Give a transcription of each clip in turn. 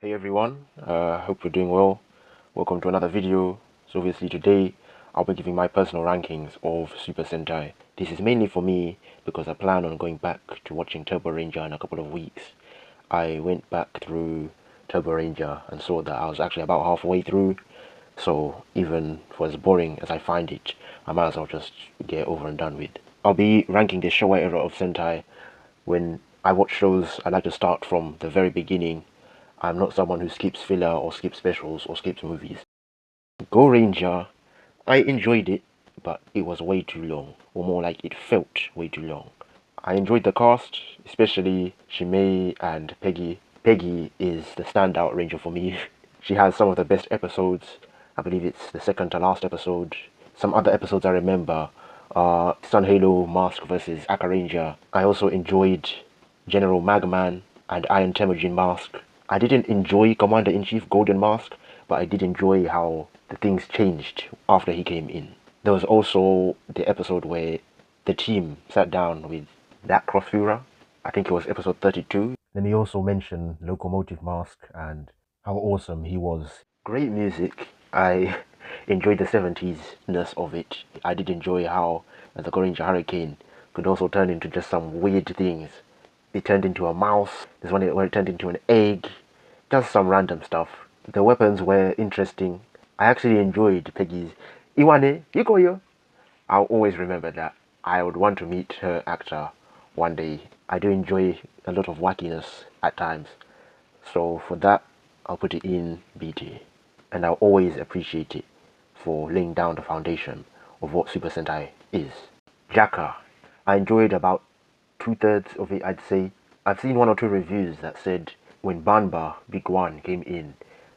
Hey everyone, hope you're doing well. Welcome to another video. So obviously today I'll be giving my personal rankings of Super Sentai. This is mainly for me because I plan on going back to watching Turbo Ranger in a couple of weeks. I went back through Turbo Ranger and saw that I was actually about halfway through. So even for as boring as I find it, I might as well just get over and done with. I'll be ranking the Showa-Era of Sentai. When I watch shows, I like to start from the very beginning. I'm not someone who skips filler or skips specials or skips movies. Gorenger, I enjoyed it, but it was way too long, or more like it felt way too long. I enjoyed the cast, especially Shimei and Peggy. Peggy is the standout ranger for me. She has some of the best episodes. I believe it's the second to last episode. Some other episodes I remember are Sun Halo Mask versus Aka Ranger. I also enjoyed General Magman and Iron Temujin Mask. I didn't enjoy Commander-in-Chief Golden Mask, but I did enjoy how the things changed after he came in. There was also the episode where the team sat down with that Crossfuhrer. I think it was episode 32. Then he also mentioned Locomotive Mask and how awesome he was. Great music. I enjoyed the 70s-ness of it. I did enjoy how the Gorenger Hurricane could also turn into just some weird things. It turned into a mouse. There's one where it turned into an egg. Just some random stuff. The weapons were interesting. I actually enjoyed Peggy's Iwane, Ikoyo. I'll always remember that. I would want to meet her actor one day. I do enjoy a lot of wackiness at times. So for that, I'll put it in BT. And I'll always appreciate it for laying down the foundation of what Super Sentai is. JAKQ. I enjoyed about 2/3 of it, I'd say. I've seen one or two reviews that said when Banba Big One came in,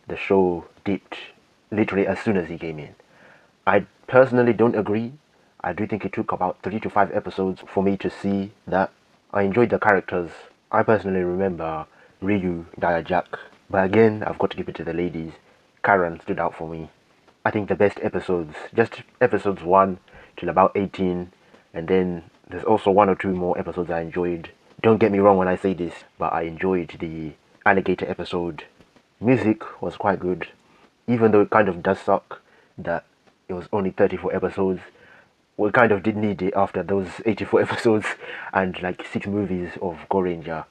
the show dipped literally as soon as he came in. I personally don't agree. I do think it took about 3 to 5 episodes for me to see that. I enjoyed the characters. I personally remember Ryu Jack, but again, I've got to give it to the ladies. Karen stood out for me. I think the best episodes, just episodes 1 till about 18, and then there's also 1 or 2 more episodes I enjoyed. Don't get me wrong when I say this, but I enjoyed the alligator episode. Music was quite good, even though it kind of does suck that it was only 34 episodes. We kind of did need it after those 84 episodes and like 6 movies of Gorenger.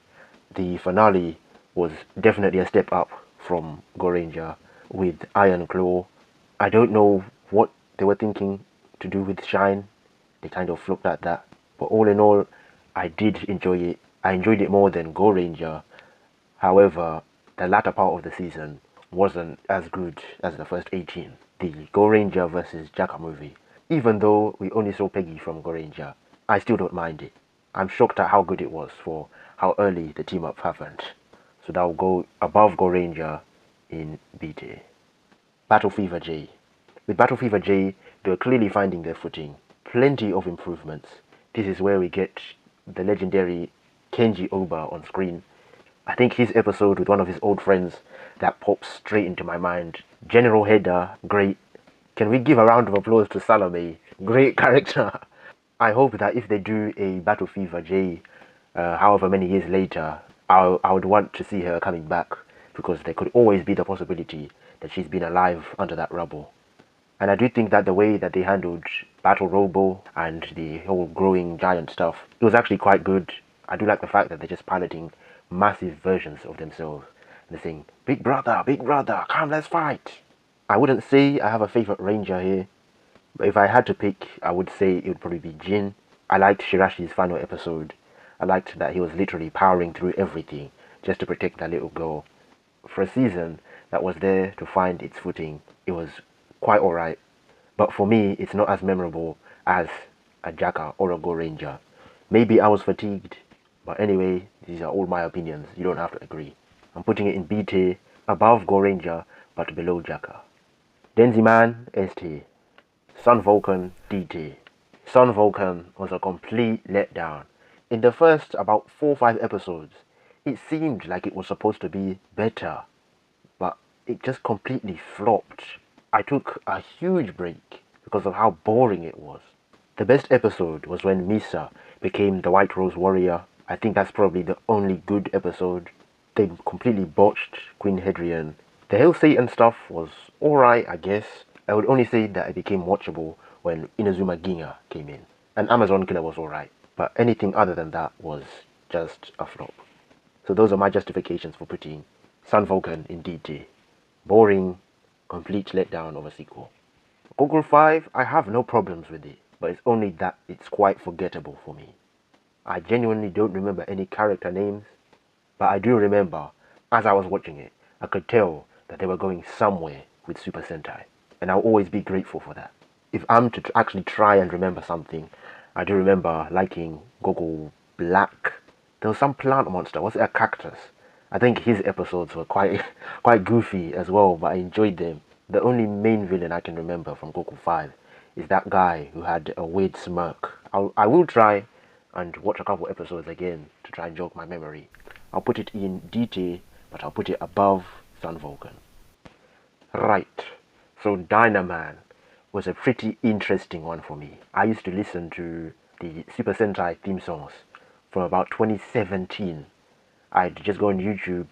The finale was definitely a step up from Gorenger with Iron Claw. I don't know what they were thinking to do with Shine. They kind of flopped at that. But all in all, I did enjoy it. I enjoyed it more than Gorenger. However, the latter part of the season wasn't as good as the first 18. The Gorenger versus JAKQ movie. Even though we only saw Peggy from Gorenger, I still don't mind it. I'm shocked at how good it was for how early the team up happened. So that will go above Gorenger in BT. Battle Fever J. With Battle Fever J, they were clearly finding their footing. Plenty of improvements. This is where we get the legendary Kenji Oba on screen. I think his episode with one of his old friends, that pops straight into my mind. General Header, great. Can we give a round of applause to Salome? Great character. I hope that if they do a Battle Fever J, however many years later, I would want to see her coming back, because there could always be the possibility that she's been alive under that rubble. And I do think that the way that they handled Battle Robo and the whole growing giant stuff, it was actually quite good. I do like the fact that they're just piloting massive versions of themselves. And they're saying, big brother, come, let's fight. I wouldn't say I have a favorite ranger here, but if I had to pick, I would say it would probably be Jin. I liked Shirashi's final episode. I liked that he was literally powering through everything just to protect that little girl. For a season that was there to find its footing, it was quite alright. But for me, it's not as memorable as a JAKQ or a Gorenger. Maybe I was fatigued, but anyway, these are all my opinions. You don't have to agree. I'm putting it in BT, above Gorenger, but below JAKQ. Denziman, ST. Sun Vulcan, DT. Sun Vulcan was a complete letdown. In the first about 4 or 5 episodes, it seemed like it was supposed to be better, but it just completely flopped. I took a huge break because of how boring it was. The best episode was when Misa became the White Rose Warrior. I think that's probably the only good episode. they completely botched Queen Hadrian. The Hail Satan stuff was alright, I guess. I would only say that it became watchable when Inazuma Ginga came in. And Amazon Killer was alright. But anything other than that was just a flop. So those are my justifications for putting Sun Vulcan in DT. Boring, complete letdown of a sequel. Goggle 5, I have no problems with it, but it's only that it's quite forgettable for me. I genuinely don't remember any character names, but I do remember, as I was watching it, I could tell that they were going somewhere with Super Sentai, and I'll always be grateful for that. If I'm to actually try and remember something, I do remember liking Goggle Black. There was some plant monster, was it a cactus? I think his episodes were quite quite goofy as well, but I enjoyed them. The only main villain I can remember from Goggle 5 is that guy who had a weird smirk. I will try and watch a couple episodes again to try and jog my memory. I'll put it in DT, but I'll put it above Sun Vulcan. Right, so Dynaman was a pretty interesting one for me. I used to listen to the Super Sentai theme songs from about 2017. I'd just go on YouTube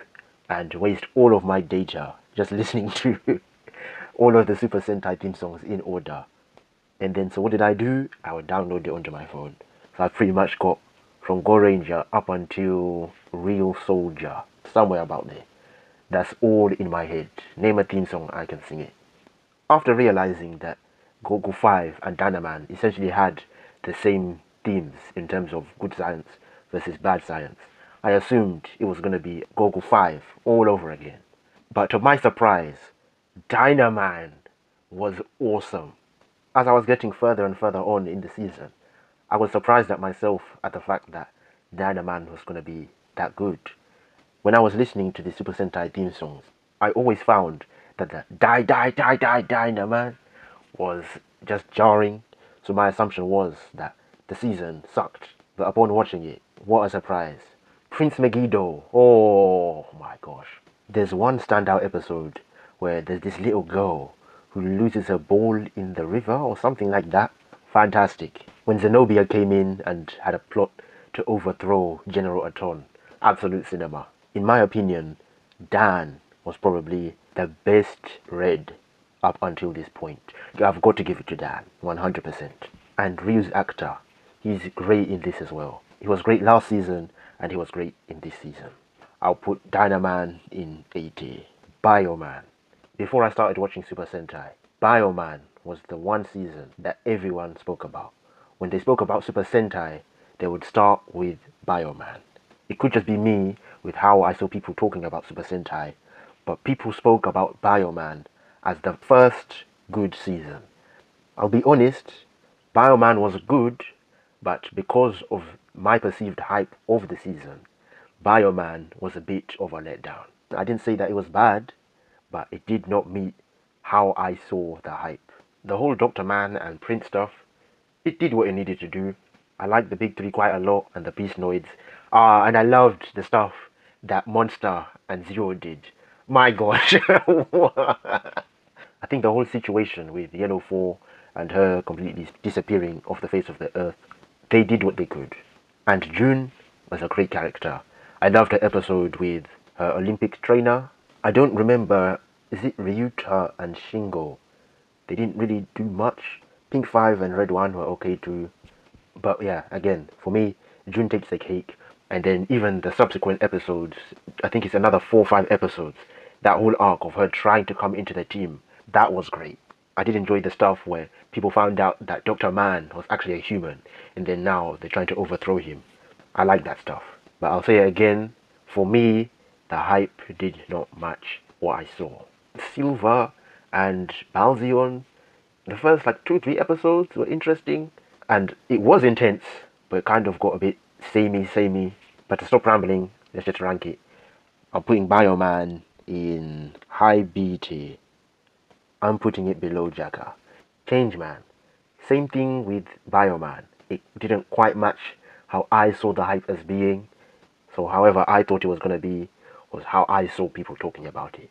and waste all of my data just listening to all of the Super Sentai theme songs in order. And then, so what did I do? I would download it onto my phone. So I pretty much got from Gorenger up until Real Soldier, somewhere about there. That's all in my head. Name a theme song, I can sing it. After realizing that Goggle 5 and Dynaman essentially had the same themes in terms of good science versus bad science, I assumed it was going to be Goggle 5 all over again. But to my surprise, Dynaman was awesome. As I was getting further and further on in the season, I was surprised at myself at the fact that Dynaman was going to be that good. When I was listening to the Super Sentai theme songs, I always found that the Dynaman was just jarring. So my assumption was that the season sucked. But upon watching it, what a surprise. Prince Megiddo, oh my gosh. There's one standout episode where there's this little girl who loses her ball in the river or something like that. Fantastic. When Zenobia came in and had a plot to overthrow General Aton, absolute cinema. In my opinion, Dan was probably the best Red up until this point. I've got to give it to Dan, 100%. And Ryu's actor, he's great in this as well. He was great last season and he was great in this season. I'll put Dynaman in 80. Bioman. Before I started watching Super Sentai, Bioman was the one season that everyone spoke about. When they spoke about Super Sentai, they would start with Bioman. It could just be me with how I saw people talking about Super Sentai, but people spoke about Bioman as the first good season. I'll be honest, Bioman was good, but because of my perceived hype of the season, Bioman was a bit of a letdown. I didn't say that it was bad, but it did not meet how I saw the hype. The whole Dr. Man and Prince stuff, it did what it needed to do. I liked the big three quite a lot and the Beastnoids. And I loved the stuff that Monster and Zero did. My gosh. I think the whole situation with Yellow 4 and her completely disappearing off the face of the earth, they did what they could. And June was a great character. I loved her episode with her Olympic trainer. I don't remember, is it Ryuta and Shingo? They didn't really do much. Pink 5 and Red 1 were okay too. But yeah, again, for me, June takes the cake. And then even the subsequent episodes, I think it's another 4 or 5 episodes, that whole arc of her trying to come into the team, that was great. I did enjoy the stuff where people found out that Dr. Man was actually a human, and then now they're trying to overthrow him. I like that stuff. But I'll say it again, for me, the hype did not match what I saw. Silver and Balzion, the first like 2-3 episodes were interesting, and it was intense, but it kind of got a bit samey. But to stop rambling, let's just rank it. I'm putting Bioman in high B tier. I'm putting it below JAKQ. Changeman, same thing with Bioman. It didn't quite match how I saw the hype as being. So however I thought it was going to be was how I saw people talking about it.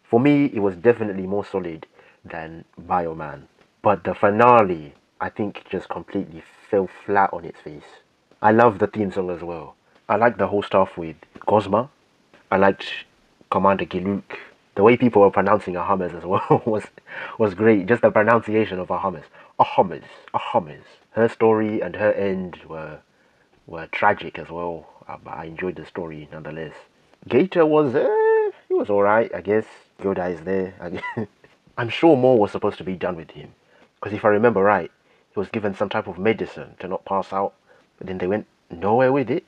For me, it was definitely more solid than Bioman. But the finale, I think, just completely fell flat on its face. I love the theme song as well. I like the whole stuff with Cosma. I liked Commander Giluk. The way people were pronouncing Ahamas as well was great. Just the pronunciation of Ahamas. Ahamas. Ahamas. Her story and her end were tragic as well. But I enjoyed the story nonetheless. Gator was he was alright, I guess. Yoda is there. I guess. I'm sure more was supposed to be done with him. Because if I remember right, he was given some type of medicine to not pass out. But then they went nowhere with it.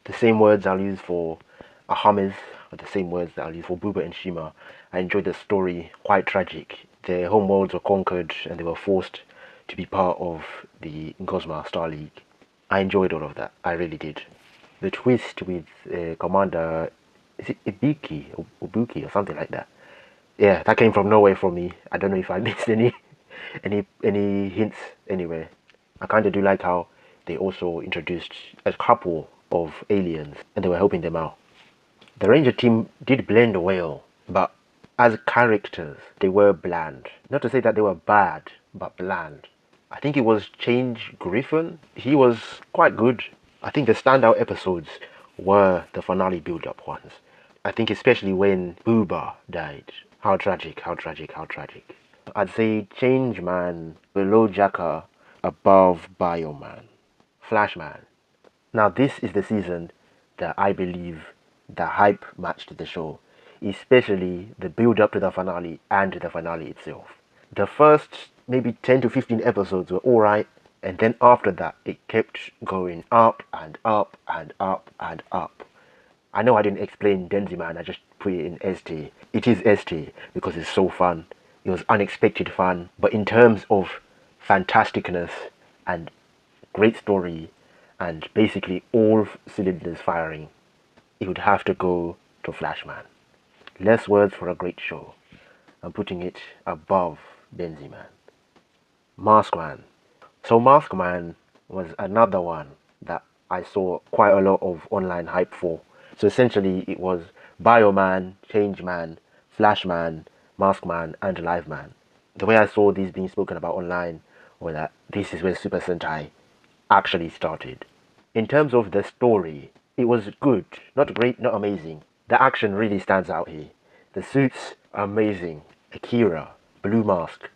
The same words I'll use for Ahames are the same words that I'll use for Buba and Shima. I enjoyed the story, quite tragic. Their homeworlds were conquered and they were forced to be part of the Gozma Star League. I enjoyed all of that, I really did. The twist with Commander, is it Ibiki or Ubuki or something like that? Yeah, that came from nowhere for me. I don't know if I missed any hints anywhere. I kind of do like how they also introduced a couple of aliens and they were helping them out. The Ranger team did blend well, but as characters, they were bland. Not to say that they were bad, but bland. I think it was Change Griffin. He was quite good. I think the standout episodes were the finale build-up ones. I think especially when Booba died. How tragic, how tragic, how tragic. I'd say Changeman below JAKQ, above Bioman. Flashman. Now this is the season that I believe the hype matched the show. Especially the build-up to the finale and the finale itself. The first maybe 10 to 15 episodes were alright, and then after that it kept going up and up and up and up. I know I didn't explain Denziman, I just put it in ST. It is ST because it's so fun. It was unexpected fun, but in terms of fantasticness and great story and basically all cylinders firing, it would have to go to Flashman. Less words for a great show. I'm putting it above Denziman. Maskman. So Maskman was another one that I saw quite a lot of online hype for. So essentially it was Bioman, Changeman, Flashman, Maskman and Liveman. The way I saw these being spoken about online was that this is where Super Sentai actually started. In terms of the story, it was good. Not great, not amazing. The action really stands out here. The suits are amazing. Akira, Blue Mask,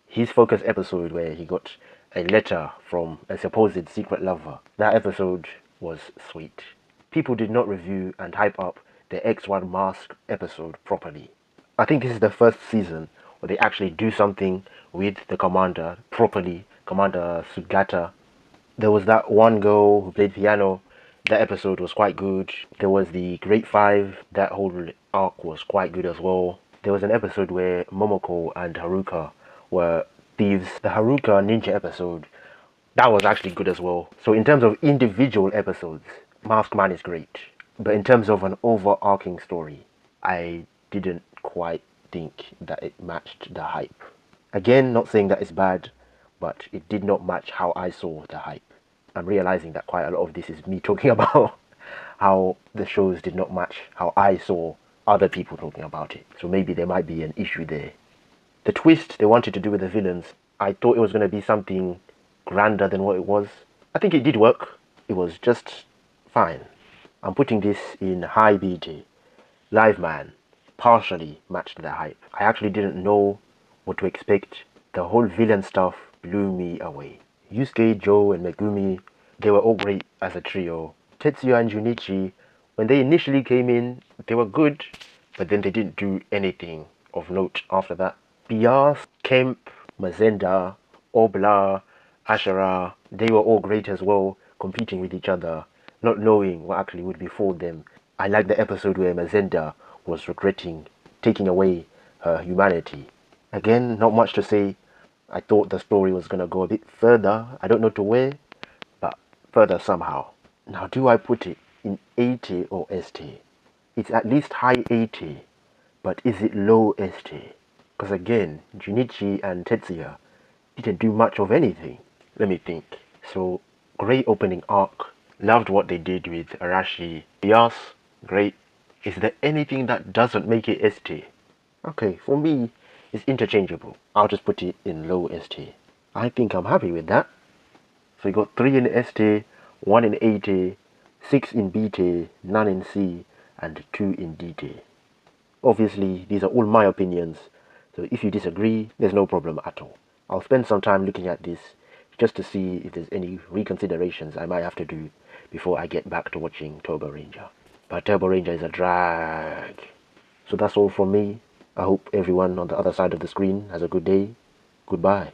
his focus episode where he got a letter from a supposed secret lover. That episode was sweet. People did not review and hype up the X1 Mask episode properly. I think this is the first season where they actually do something with the commander properly. Commander Sugata. There was that one girl who played piano. That episode was quite good. There was the Great Five. That whole arc was quite good as well. There was an episode where Momoko and Haruka were thieves. The Haruka Ninja episode, that was actually good as well. So in terms of individual episodes, Maskman is great. But in terms of an overarching story, I didn't quite think that it matched the hype. Again, not saying that it's bad, but it did not match how I saw the hype. I'm realizing that quite a lot of this is me talking about how the shows did not match how I saw other people talking about it. So maybe there might be an issue there. The twist they wanted to do with the villains, I thought it was going to be something grander than what it was. I think it did work. It was just fine. I'm putting this in high BT. Liveman partially matched the hype. I actually didn't know what to expect. The whole villain stuff blew me away. Yusuke, Joe, and Megumi, they were all great as a trio. Tetsuya and Junichi, when they initially came in, they were good, but then they didn't do anything of note after that. Bias, Kemp, Mazenda, Obla, Ashara, they were all great as well, competing with each other, not knowing what actually would befall them. I like the episode where Mazenda was regretting taking away her humanity. Again, not much to say. I thought the story was going to go a bit further. I don't know to where, but further somehow. Now, do I put it in 80 or ST? It's at least high 80, but is it low ST? Because again, Junichi and Tetsuya didn't do much of anything. Let me think. So, great opening arc. Loved what they did with Arashi. Bias, great. Is there anything that doesn't make it ST? Okay, for me, it's interchangeable. I'll just put it in low ST. I think I'm happy with that. So you got 3 in ST, 1 in AT, 6 in BT, none in C, and too in detail. Obviously, these are all my opinions, so if you disagree, there's no problem at all. I'll spend some time looking at this just to see if there's any reconsiderations I might have to do before I get back to watching Turbo Ranger. But Turbo Ranger is a drag. So that's all from me. I hope everyone on the other side of the screen has a good day. Goodbye.